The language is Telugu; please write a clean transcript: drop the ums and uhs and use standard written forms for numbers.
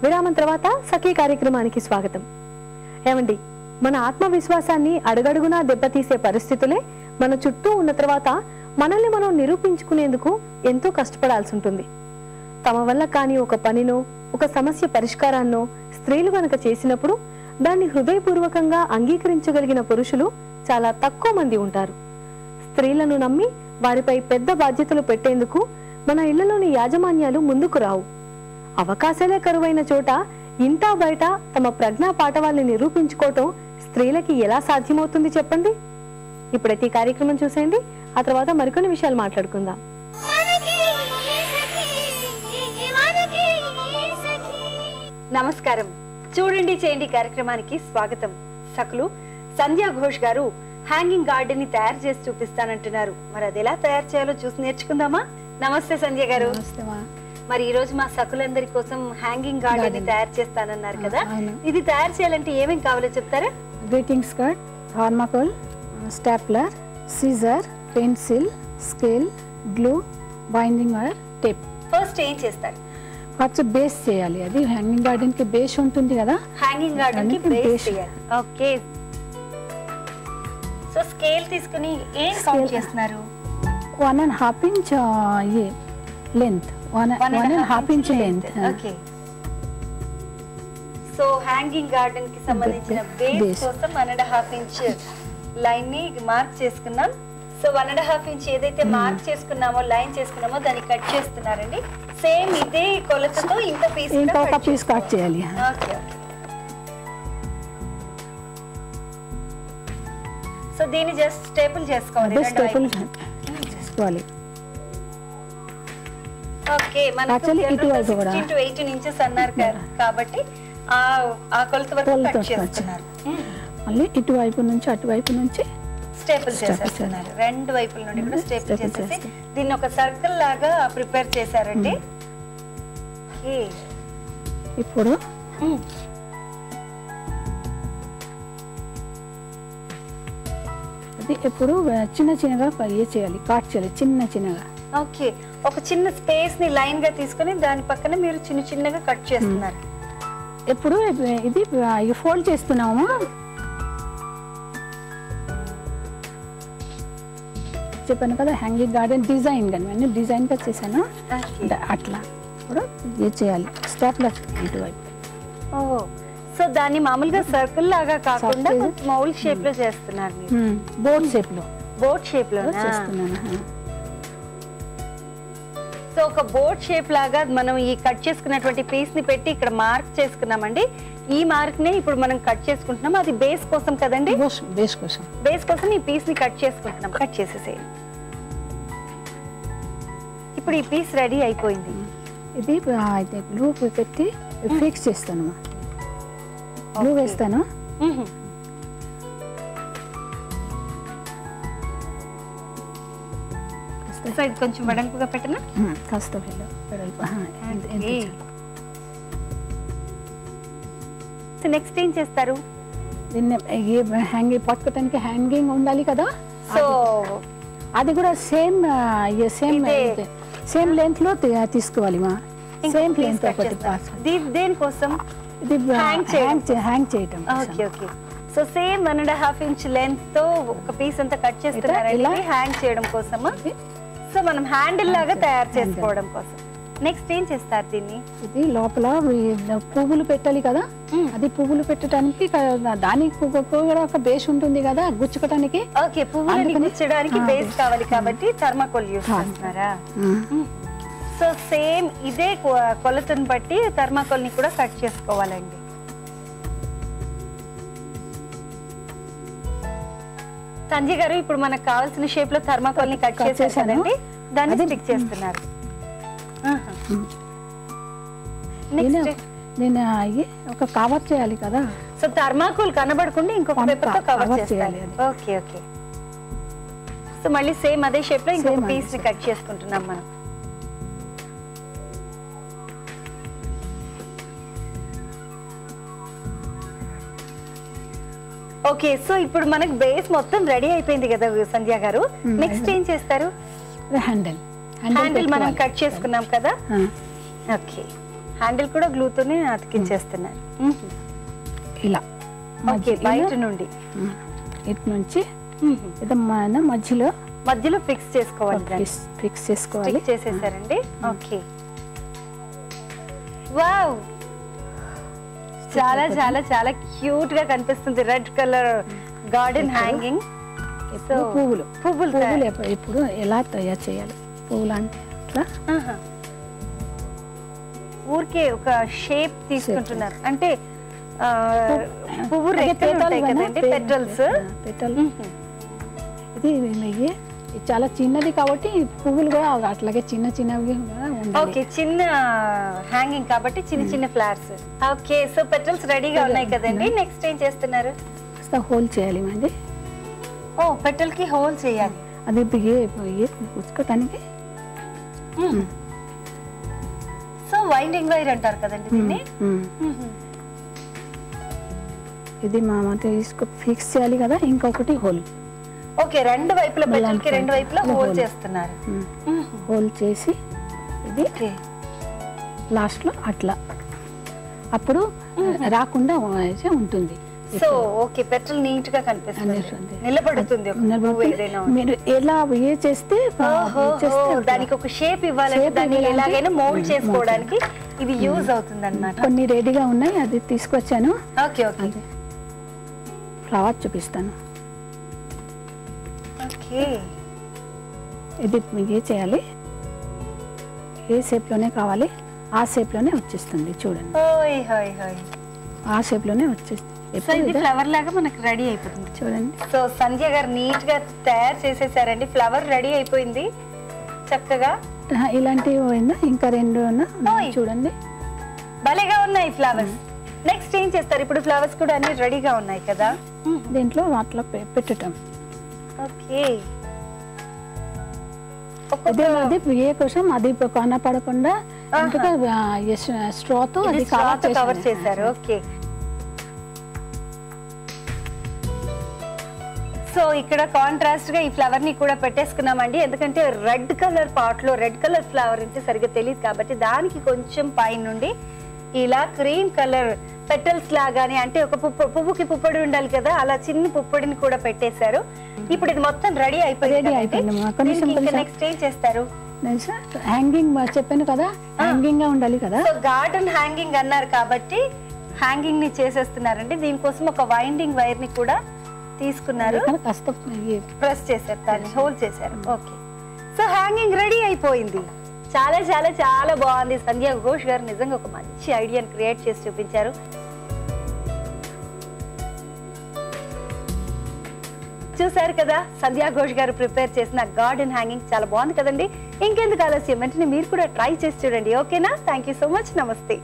విరామం తర్వాత సఖీ కార్యక్రమానికి స్వాగతం. ఏమండి, మన ఆత్మవిశ్వాసాన్ని అడుగడుగునా దెబ్బతీసే పరిస్థితులే మన చుట్టూ ఉన్న తర్వాత మనల్ని మనం నిరూపించుకునేందుకు ఎంతో కష్టపడాల్సి ఉంటుంది. తమ వల్ల కాని ఒక పనినో ఒక సమస్య పరిష్కారాన్నో స్త్రీలు కనుక చేసినప్పుడు దాన్ని హృదయపూర్వకంగా అంగీకరించగలిగిన పురుషులు చాలా తక్కువ మంది ఉంటారు. స్త్రీలను నమ్మి వారిపై పెద్ద బాధ్యతలు పెట్టేందుకు మన ఇళ్లలోని యాజమాన్యాలు ముందుకు రావు. అవకాశాలే కరువైన చోట ఇంటా బయట తమ ప్రజ్ఞా పాఠవాల్ని నిరూపించుకోవటం స్త్రీలకి ఎలా సాధ్యమవుతుంది చెప్పండి? ఇప్పుడైతే ఈ కార్యక్రమం చూసేయండి, ఆ తర్వాత మరికొన్ని విషయాలు మాట్లాడుకుందాం. నమస్కారం. చూడండి చేయండి కార్యక్రమానికి స్వాగతం. సకులు సంధ్యా ఘోష్ గారు హ్యాంగింగ్ గార్డెన్ ని తయారు చేసి చూపిస్తానంటున్నారు. మరి అది ఎలా తయారు చేయాలో చూసి నేర్చుకుందామా? నమస్తే సంధ్య గారు. మరి ఈ రోజు మా సకులందరి కోసం హ్యాంగింగ్ గార్డెన్ ని తయారు చేస్తానన్నారు కదా, ఇది తయారు చేయాలంటే ఏమేం కావాలో చెప్తారా? Greetings card, thermocol, stapler, scissor, pencil, scale, glue, binding wire, tape. First ఏం చేస్తారు? ఫస్ట్ బేస్ చేయాలి. అది హ్యాంగింగ్ గార్డెన్ కి బేస్ ఉంటుంది కదా, హ్యాంగింగ్ గార్డెన్ కి బేస్ చేయాలి. ఓకే, సో స్కేల్ తీసుకుని ఏం కౌంట్ చేస్తున్నారు? 1.5 inch length, 1.5 inch length. Okay, so hanging garden కి సంబంధించిన బేస్ కోసం 1.5 ఇంచ్ లైన్ ని మార్క్ చేసుకున్నాం. సో 1.5 ఇంచ్ ఏదైతే మార్క్ చేసుకున్నామో, లైన్ చేసుకున్నామో దాన్ని కట్ చేస్తున్నారండి. సేమ్ ఇదే కొలతతో ఇంకొక పీస్ కట్ చేయాలి. ఓకే, సో దీన్ని జస్ట్ స్టేపుల్ చేసుకోవాలి. ఓకే, మనకు 16 to 18 ఇంచెస్ అన్నారు కాబట్టి ఆ కొలత వరకు కట్ చేస్తున్నారు. మళ్ళీ ఇటువైపు నుంచి అటువైపు నుంచి స్టేపుల్ చేసేస్తున్నారు. రెండు వైపుల నుండి కూడా స్టేపుల్ చేసేసి దీన్ని ఒక సర్కిల్ లాగా ప్రిపేర్ చేశారండి. ఇప్పుడు అది ఇప్పుడు చిన్న చిన్నగా చేయాలి, కట్ చేయాలి చిన్న చిన్నగా. ఓకే, ఒక చిన్న స్పేస్ ని లైన్ గా తీసుకొని దాని పక్కన మీరు చిన్న చిన్నగా కట్ చేస్తున్నారు. ఇప్పుడు ఇది ఫోల్డ్ చేస్తున్నాము. చెప్పాను కదా హ్యాంగింగ్ గార్డెన్ డిజైన్ గా, నేను డిజైన్ గా చేశాను అట్లా. ఇప్పుడు ఇది చేయాలి స్టాప్లర్ ఇటువైపు. ఓ, సో దాన్ని మామూలుగా సర్కిల్ లాగా కాకుండా మౌల్ షేప్ లో చేస్తున్నారు మీరు? బోట్ షేప్ లో, బోట్ షేప్ లో చేస్తున్నాను. సో ఒక బోట్ షేప్ లాగా మనం ఈ కట్ చేసుకున్నటువంటి పీస్ ని పెట్టి ఇక్కడ మార్క్ చేసుకున్నామండి. ఈ మార్క్ ని ఇప్పుడు మనం కట్ చేసుకుంటున్నాం. అది బేస్ కోసం కదండి? బేస్ కోసం, బేస్ కోసం ఈ పీస్ ని కట్ చేసుకుంటున్నాం. కట్ చేసేసేయండి. ఇప్పుడు ఈ పీస్ రెడీ అయిపోయింది. ఇది గ్లూ పెట్టి ఫిక్స్ చేస్తాను. గ్లూ వేస్తాను. సో ఇది కొంచెం వెడల్పుగా పెట్టనా? కాస్త వెడల్పు. సో నెక్స్ట్ ఏం చేస్తారు? దీన్ని హ్యాంగింగ్ పట్టుకోవడానికి హ్యాంగింగ్ ఉండాలి కదా, సో అది కూడా సేమ్ లెంత్ లో తీసుకోవాలి. మా సేమ్ లెంత్ ఒకటి. దేనికోసం? ఇది హ్యాంగ్ చేయటం. Okay okay, so same 1.5 inch length తో ఒక పీస్ అంతా కట్ చేస్తున్నారండి హ్యాంగ్ చేయడం కోసమా? సో మనం హ్యాండిల్ లాగా తయారు చేసుకోవడం కోసం. నెక్స్ట్ ఏం చేస్తారు దీన్ని? ఇది లోపల పువ్వులు పెట్టాలి కదా, అది పువ్వులు పెట్టడానికి దానికి కూడా ఒక బేస్ ఉంటుంది కదా గుచ్చుకోవడానికి. ఓకే, పువ్వులని గుచ్చడానికి బేస్ కావాలి కాబట్టి థర్మాకోల్ యూస్ చేస్తున్నారా? సో సేమ్ ఇదే కొలతను బట్టి థర్మాకోల్ ని కూడా కట్ చేసుకోవాలండి. సంజయ్ గారు, ఇప్పుడు మనకు కావాల్సిన షేప్ లో థర్మాకోల్ ని కట్ చేసేసానండి. దాన్ని స్టిక్ చేస్తున్నారు. నేను ఒక కవర్ చేయాలి కదా, సో థర్మాకోల్ కనబడకుండా ఇంకొక పేపర్ తో కవర్ చేయాలి. ఓకే ఓకే, సో మళ్ళీ సేమ్ అదే షేప్ లో ఇంకొక పీస్ ని కట్ చేసుకుంటున్నాం మనం. ఓకే, సో ఇప్పుడు మనకు బేస్ మొత్తం రెడీ అయిపోయింది కదా సంధ్య గారు. నెక్స్ట్ ఏం చేస్తారు? హ్యాండిల్ మనం కట్ చేసుకున్నాం కదా. ఓకే, హ్యాండిల్ కూడా గ్లూతోనే అతికించేస్తున్నారు. ఇలా ఓకే, బయట నుండి ఇటు నుంచి ఇది మన మధ్యలో ఫిక్స్ చేసుకోవాలి. ఫిక్స్ చేసుకోవాలి. చేసేసారండి. ఓకే, వావ్, చాలా చాలా చాలా క్యూట్ గా కనిపిస్తుంది. Red colour garden hanging. పువ్వులు ఎప్పుడు ఎలా తయారు చేయాలి? పువ్వులు అంటే ఊరికే ఒక షేప్ తీసుకుంటున్నారు అంటే పువ్వు రెక్కలు ఉంటాయి కదండి, పెటల్స్. ఇది చాలా చిన్నది కాబట్టి పువ్వులు కూడా అట్లాగే చిన్న చిన్నవి. ఓకే, చిన్న హ్యాంగింగ్ కాబట్టి చిన్న చిన్న ఫ్లవర్స్. ఓకే, సో పెటల్స్ రెడీగా ఉన్నాయి కదండి. నెక్స్ట్ ఏం చేస్తున్నారు? హోల్ చేయాలి అండి. ఓ, పెటల్ కి హోల్ చేయాలి. అది ఉచ్చుకోవటానికి. సో వైండింగ్ వైర్ అంటారు కదండి దీన్ని. ఇది మా ఫిక్స్ చేయాలి కదా. ఇంకొకటి హోల్. ఓకే, రెండు వైపులా పెటల్ కి రెండు వైపులా హోల్ చేస్తున్నారు. హోల్ చేసి ఇది లాస్ట్ లో అట్లా అప్పుడు రాకుండా ఉంటుంది. సో ఓకే, పెటల్ నీట్ గా కనిపిస్తుంది, నిలబడుతుంది. మీరు ఎలా ఏ చేస్తే దానికి ఒక షేప్ ఇవ్వాలంటే దాన్ని ఎలాగైనా మోల్డ్ చేసుకోవడానికి ఇది యూజ్ అవుతుంది అన్నమాట. కొన్ని రెడీగా ఉన్నాయి, అది తీసుకొచ్చాను. ఓకే ఓకే, ఫ్లవర్ చూపిస్తాను. ఓకే, ఇది మీకు ఏ చేయాలి, ఏ షేప్ లోనే కావాలి ఆ షేప్ లోనే వచ్చేస్తుంది. చూడండి, ఆ షేప్ లోనే వచ్చేస్తుంది. ఫ్లవర్ లాగా మనకు రెడీ అయిపోతుంది. చూడండి, సో సంధ్య గారు నీట్ గా తయారు చేసేసారండి. ఫ్లవర్ రెడీ అయిపోయింది చక్కగా. ఇలాంటివి ఇంకా రెండు చూడండి, భలేగా ఉన్నాయి ఫ్లవర్స్. నెక్స్ట్ ఏం చేస్తారు? ఇప్పుడు ఫ్లవర్స్ కూడా అన్ని రెడీగా ఉన్నాయి కదా, దీంట్లో వాటిలో పెట్టటం. ఓకే, ఏ కోసం అది కనపడకుండా స్ట్రాతో అది కవర్ చేశారు. ఓకే, సో ఇక్కడ కాంట్రాస్ట్ గా ఈ ఫ్లవర్ ని కూడా పెట్టేసుకున్నామండి. ఎందుకంటే రెడ్ కలర్ పాట్ లో రెడ్ కలర్ ఫ్లవర్ అంటే సరిగ్గా తెలియదు కాబట్టి దానికి కొంచెం పైన నుండి ఇలా క్రీమ్ కలర్ పెటల్స్ లాగానే, అంటే ఒక పువ్వుకి పుప్పొడి ఉండాలి కదా, అలా చిన్న పుప్పొడిని కూడా పెట్టేశారు. ఇప్పుడు ఇది మొత్తం రెడీ అయిపోయింది. నెక్స్ట్ ఏం చేస్తారు? హ్యాంగింగ్ చెప్పాను కదా, హ్యాంగింగ్ గా ఉండాలి కదా. సో గార్డెన్ హ్యాంగింగ్ అన్నారు కాబట్టి హ్యాంగింగ్ ని చేసేస్తున్నారండి. దీనికోసం ఒక వైండింగ్ వైర్ ని కూడా తీసుకున్నారు, ప్రెస్ చేశారు, దాన్ని హోల్ చేశారు. ఓకే, సో హ్యాంగింగ్ రెడీ అయిపోయింది. చాలా చాలా చాలా బాగుంది. సంధ్య ఘోష్ గారు నిజంగా ఒక మంచి ఐడియాని క్రియేట్ చేసి చూపించారు. చూసారు కదా, సంధ్య ఘోష్ గారు ప్రిపేర్ చేసిన గార్డెన్ హ్యాంగింగ్ చాలా బాగుంది కదండి. ఇంకెందుకు ఆలస్యం, వెంటనే మీరు కూడా ట్రై చేసి చూడండి. ఓకేనా? Thank you so much. నమస్తే.